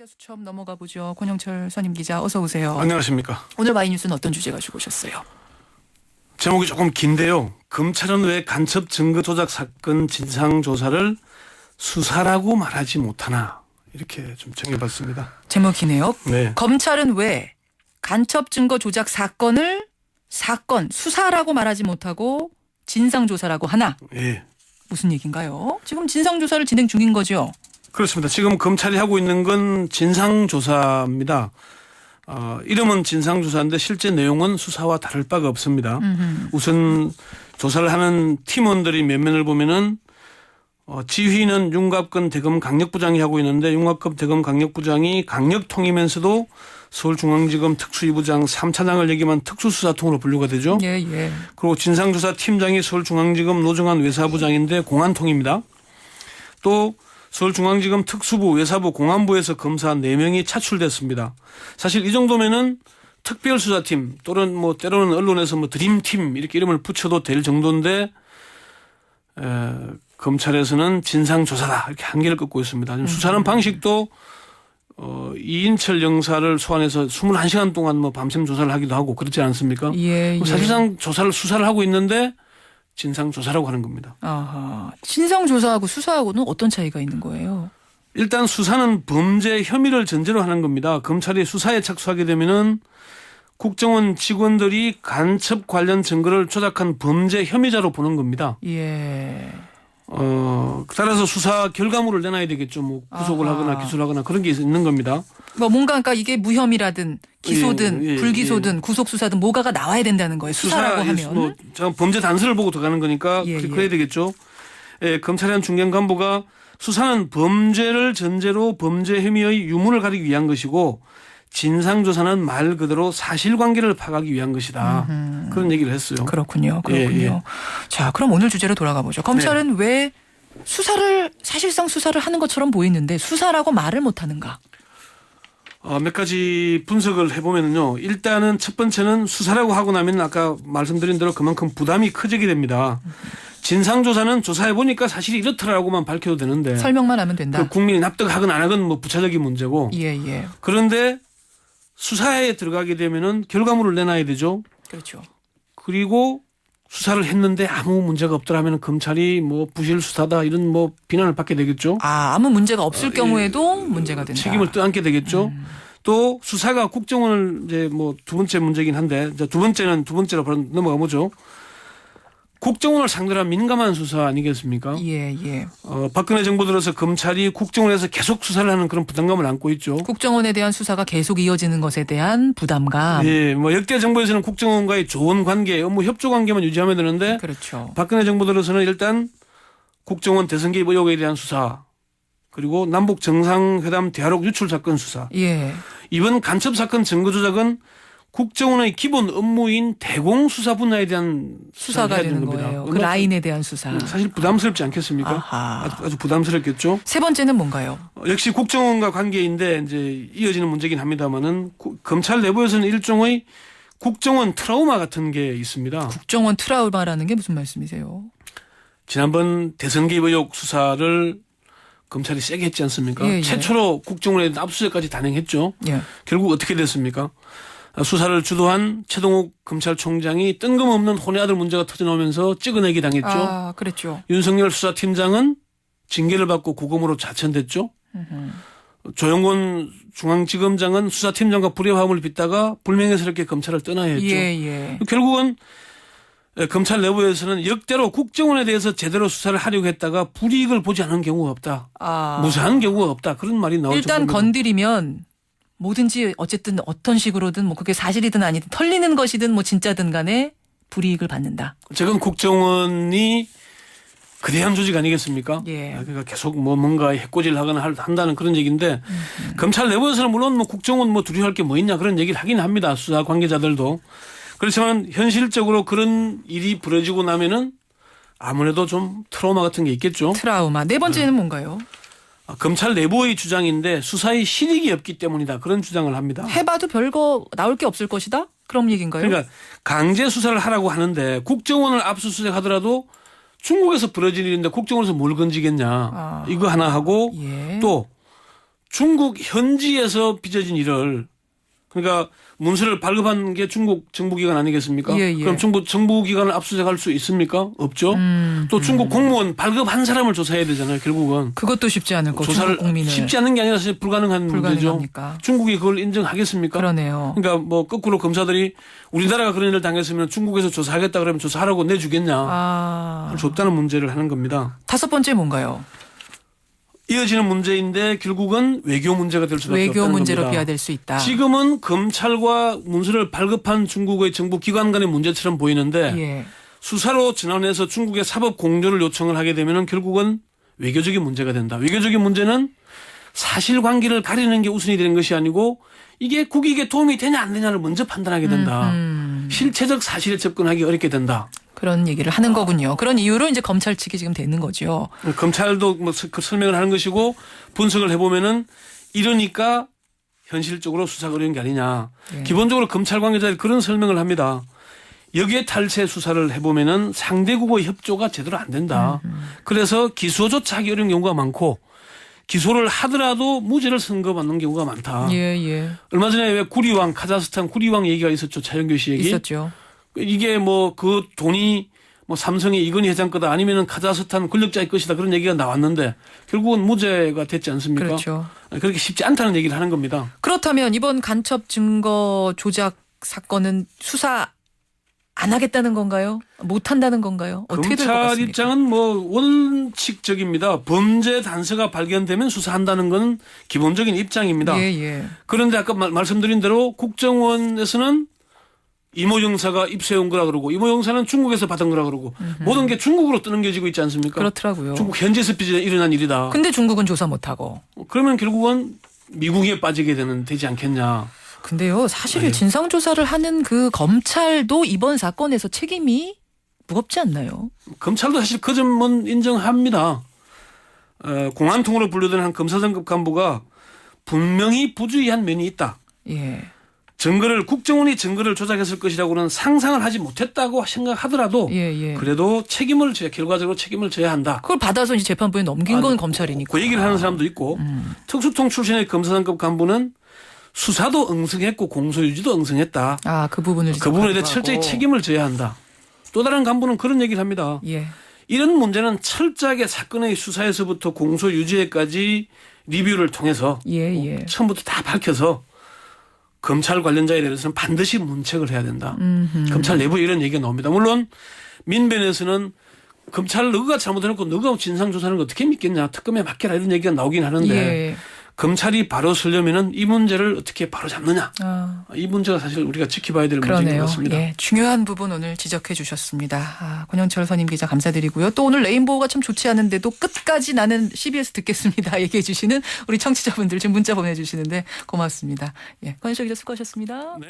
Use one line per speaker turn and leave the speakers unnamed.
기자 수첩 넘어가 보죠. 권영철 선임 기자 어서 오세요.
안녕하십니까.
오늘 와이뉴스는 어떤 주제 가지고 오셨어요?
제목이 조금 긴데요. 검찰은 왜 간첩 증거 조작 사건 진상조사를 수사라고 말하지 못하나 이렇게 좀 정해봤습니다.
제목이네요.
네.
검찰은 왜 간첩 증거 조작 사건을 수사라고 말하지 못하고 진상조사라고 하나?
예.
무슨 얘기인가요? 지금 진상조사를 진행 중인 거죠?
그렇습니다. 지금 검찰이 하고 있는 건 진상조사입니다. 이름은 진상조사인데 실제 내용은 수사와 다를 바가 없습니다. 우선 조사를 하는 팀원들이 몇 면을 보면은 지휘는 윤갑근 대검 강력부장이 하고 있는데 윤갑근 대검 강력부장이 강력통이면서도 서울중앙지검 특수이부장 3차장을 얘기하면 특수수사통으로 분류가 되죠.
예, 예.
그리고 진상조사팀장이 서울중앙지검 노정환 외사부장인데 공안통입니다. 또 서울중앙지검 특수부, 외사부, 공안부에서 검사 4명이 차출됐습니다. 사실 이 정도면은 특별수사팀 또는 때로는 언론에서 드림팀 이렇게 이름을 붙여도 될 정도인데 검찰에서는 진상조사다 이렇게 한계를 긋고 있습니다. 수사하는 방식도 이인철 영사를 소환해서 21시간 동안 밤샘 조사를 하기도 하고 그렇지 않습니까?
예, 예.
사실상 수사를 하고 있는데 진상조사라고 하는 겁니다.
아하. 진상조사하고 수사하고는 어떤 차이가 있는 거예요?
일단 수사는 범죄 혐의를 전제로 하는 겁니다. 검찰이 수사에 착수하게 되면은 국정원 직원들이 간첩 관련 증거를 조작한 범죄 혐의자로 보는 겁니다.
예.
따라서 수사 결과물을 내놔야 되겠죠. 구속을 하거나 기소를 하거나 그런 게 있는 겁니다.
뭔가 그러니까 이게 무혐의라든 기소든
예,
불기소든 구속수사든 뭐가가 나와야 된다는 거예요. 수사라고 하면.
범죄 단서를 보고 들어가는 거니까 그래야 되겠죠. 예, 검찰의 한 중견 간부가 수사는 범죄를 전제로 범죄 혐의의 유무를 가리기 위한 것이고 진상조사는 말 그대로 사실관계를 파악하기 위한 것이다. 그런 얘기를 했어요.
그렇군요.
예.
자, 그럼 오늘 주제로 돌아가 보죠. 검찰은 왜 사실상 수사를 하는 것처럼 보이는데 수사라고 말을 못하는가?
몇 가지 분석을 해보면요. 일단은 첫 번째는 수사라고 하고 나면 아까 말씀드린 대로 그만큼 부담이 커지게 됩니다. 진상조사는 조사해보니까 사실이 이렇더라고만 밝혀도 되는데
설명만 하면 된다.
국민이 납득하건 안 하건 부차적인 문제고.
예.
그런데 수사에 들어가게 되면은 결과물을 내놔야 되죠.
그렇죠.
그리고 수사를 했는데 아무 문제가 없더라면 검찰이 부실 수사다 이런 비난을 받게 되겠죠.
아무 문제가 없을 경우에도 문제가 된다.
책임을 떠안게 되겠죠. 또 수사가 국정원을 이제 두 번째 문제긴 한데 두 번째로 바로 넘어가 보죠. 국정원을 상대로 한 민감한 수사 아니겠습니까?
예.
박근혜 정부 들어서 검찰이 국정원에서 계속 수사를 하는 그런 부담감을 안고 있죠.
국정원에 대한 수사가 계속 이어지는 것에 대한 부담감.
예, 역대 정부에서는 국정원과의 좋은 관계, 업무 협조 관계만 유지하면 되는데
그렇죠.
박근혜 정부 들어서는 일단 국정원 대선 개입 의혹에 대한 수사 그리고 남북 정상회담 대화록 유출 사건 수사.
예.
이번 간첩 사건 증거 조작은 국정원의 기본 업무인 대공 수사 분야에 대한
수사가
해야
되는
겁니다.
거예요. 그 라인에 대한 수사.
사실 부담스럽지 않겠습니까?
아하.
아주 부담스럽겠죠.
세 번째는 뭔가요?
역시 국정원과 관계인데 이제 이어지는 문제긴 합니다만은 검찰 내부에서는 일종의 국정원 트라우마 같은 게 있습니다.
국정원 트라우마라는 게 무슨 말씀이세요?
지난번 대선 개입 의혹 수사를 검찰이 세게 했지 않습니까?
예.
최초로 국정원에 압수수색까지 단행했죠.
예.
결국 어떻게 됐습니까? 수사를 주도한 최동욱 검찰총장이 뜬금없는 혼의 아들 문제가 터져나오면서 찍어내기 당했죠.
아, 그랬죠.
윤석열 수사팀장은 징계를 받고 구금으로 자천됐죠. 조영곤 중앙지검장은 수사팀장과 불협화음을 빚다가 불명예스럽게 검찰을 떠나야 했죠.
예.
결국은 검찰 내부에서는 역대로 국정원에 대해서 제대로 수사를 하려고 했다가 불이익을 보지 않은 경우가 없다. 무사한 경우가 없다. 그런 말이 나올
일단
정도입니다.
건드리면 뭐든지 어쨌든 어떤 식으로든 그게 사실이든 아니든 털리는 것이든 진짜든 간에 불이익을 받는다.
지금 국정원이 거대한 조직 아니겠습니까?
예.
그러니까 계속 뭔가 해코지를 하거나 한다는 그런 얘기인데 검찰 내부에서는 물론 국정원 두려워할 게 뭐 있냐 그런 얘기를 하긴 합니다. 수사 관계자들도. 그렇지만 현실적으로 그런 일이 벌어지고 나면은 아무래도 좀 트라우마 같은 게 있겠죠.
트라우마. 네 번째는 뭔가요?
검찰 내부의 주장인데 수사의 실익이 없기 때문이다. 그런 주장을 합니다.
해봐도 별거 나올 게 없을 것이다? 그런 얘기인가요?
그러니까 강제 수사를 하라고 하는데 국정원을 압수수색하더라도 중국에서 벌어질 일인데 국정원에서 뭘 건지겠냐. 이거 하나 하고
예.
또 중국 현지에서 빚어진 일을 그러니까 문서를 발급한 게 중국 정부기관 아니겠습니까?
예, 예.
그럼 중국 정부기관을 압수수색할 수 있습니까? 없죠. 또 중국 공무원 발급한 사람을 조사해야 되잖아요. 결국은.
그것도 쉽지 않을 거.
조사를
중국 국민을.
쉽지 않은 게 아니라 사실 불가능한 문제죠.
불가능합니까?
중국이 그걸 인정하겠습니까?
그러네요.
그러니까 뭐 거꾸로 검사들이 우리나라가 그런 일을 당했으면 중국에서 조사하겠다 그러면 조사하라고 내주겠냐. 할 수 없다는 문제를 하는 겁니다.
5번째 뭔가요?
이어지는 문제인데 결국은 외교 문제가 될 수밖에
외교
없다는
문제로
겁니다.
비화될 수 있다.
지금은 검찰과 문서를 발급한 중국의 정부 기관 간의 문제처럼 보이는데
예.
수사로 전환해서 중국의 사법 공조를 요청을 하게 되면 결국은 외교적인 문제가 된다. 외교적인 문제는 사실관계를 가리는 게 우선이 되는 것이 아니고 이게 국익에 도움이 되냐 안 되냐를 먼저 판단하게 된다. 실체적 사실에 접근하기 어렵게 된다.
그런 얘기를 하는 거군요. 그런 이유로 이제 검찰 측이 지금 되는 거죠.
검찰도 뭐 그 설명을 하는 것이고 분석을 해보면은 이러니까 현실적으로 수사가 어려운 게 아니냐.
예.
기본적으로 검찰 관계자들이 그런 설명을 합니다. 여기에 탈세 수사를 해보면은 상대국의 협조가 제대로 안 된다. 그래서 기소조차 하기 어려운 경우가 많고 기소를 하더라도 무죄를 선고받는 경우가 많다.
예, 예.
얼마 전에 왜 구리왕 카자흐스탄 구리왕 얘기가 있었죠. 차영규 씨 얘기.
있었죠.
이게 뭐 그 돈이 뭐 삼성의 이건희 회장 거다 아니면은 카자흐스탄 권력자의 것이다 그런 얘기가 나왔는데 결국은 무죄가 됐지 않습니까?
그렇죠.
그렇게 쉽지 않다는 얘기를 하는 겁니다.
그렇다면 이번 간첩 증거 조작 사건은 수사 안 하겠다는 건가요? 못 한다는 건가요? 어떻게 될 것
검찰
같습니까?
입장은 뭐 원칙적입니다. 범죄 단서가 발견되면 수사한다는 건 기본적인 입장입니다.
예, 예.
그런데 아까 말씀드린 대로 국정원에서는 이모 형사가 입수해온 거라 그러고 이모 형사는 중국에서 받은 거라 그러고 모든 게 중국으로 떠넘겨지고 있지 않습니까?
그렇더라고요.
중국 현지에서 일어난 일이다.
근데 중국은 조사 못 하고.
그러면 결국은 미국에 빠지게 되지 않겠냐.
근데요, 사실 진상조사를 하는 그 검찰도 이번 사건에서 책임이 무겁지 않나요?
검찰도 사실 그 점은 인정합니다. 공안통으로 분류되는 한 검사장급 간부가 분명히 부주의한 면이 있다.
예.
국정원이 증거를 조작했을 것이라고는 상상을 하지 못했다고 생각하더라도
예, 예.
그래도 결과적으로 책임을 져야 한다.
그걸 받아서 이제 재판부에 넘긴 건 검찰이니까.
그 얘기를 하는 사람도 있고 특수통 출신의 검사장급 간부는 수사도 응승했고 공소유지도 응승했다.
아, 그 부분을
그 부분에 대해
하고.
철저히 책임을 져야 한다. 또 다른 간부는 그런 얘기를 합니다.
예.
이런 문제는 철저하게 사건의 수사에서부터 공소유지에까지 리뷰를 통해서
예.
처음부터 다 밝혀서 검찰 관련자에 대해서는 반드시 문책을 해야 된다. 검찰 내부에 이런 얘기가 나옵니다. 물론 민변에서는 검찰 너가 잘못해놓고 너가 진상조사하는 거 어떻게 믿겠냐. 특검에 맡겨라 이런 얘기가 나오긴 하는데
예.
검찰이 바로 서려면은 이 문제를 어떻게 바로 잡느냐.
아.
이 문제가 사실 우리가 지켜봐야 될 문제인 것
그러네요.
같습니다.
예, 중요한 부분 오늘 지적해 주셨습니다. 권영철 선임 기자 감사드리고요. 또 오늘 레인보우가 참 좋지 않은데도 끝까지 나는 CBS 듣겠습니다. 얘기해 주시는 우리 청취자분들 지금 문자 보내주시는데 고맙습니다. 예, 권영철 기자 수고하셨습니다.
네.